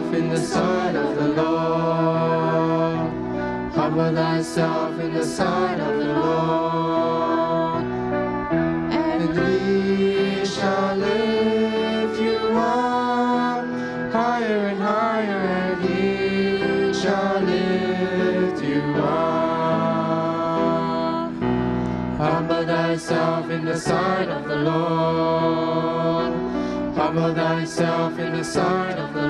thyself in the sight of the Lord. Humble thyself in the sight of the Lord. And he shall lift you up higher and higher, and he shall lift you up. Humble thyself in the sight of the Lord. Humble thyself in the sight of the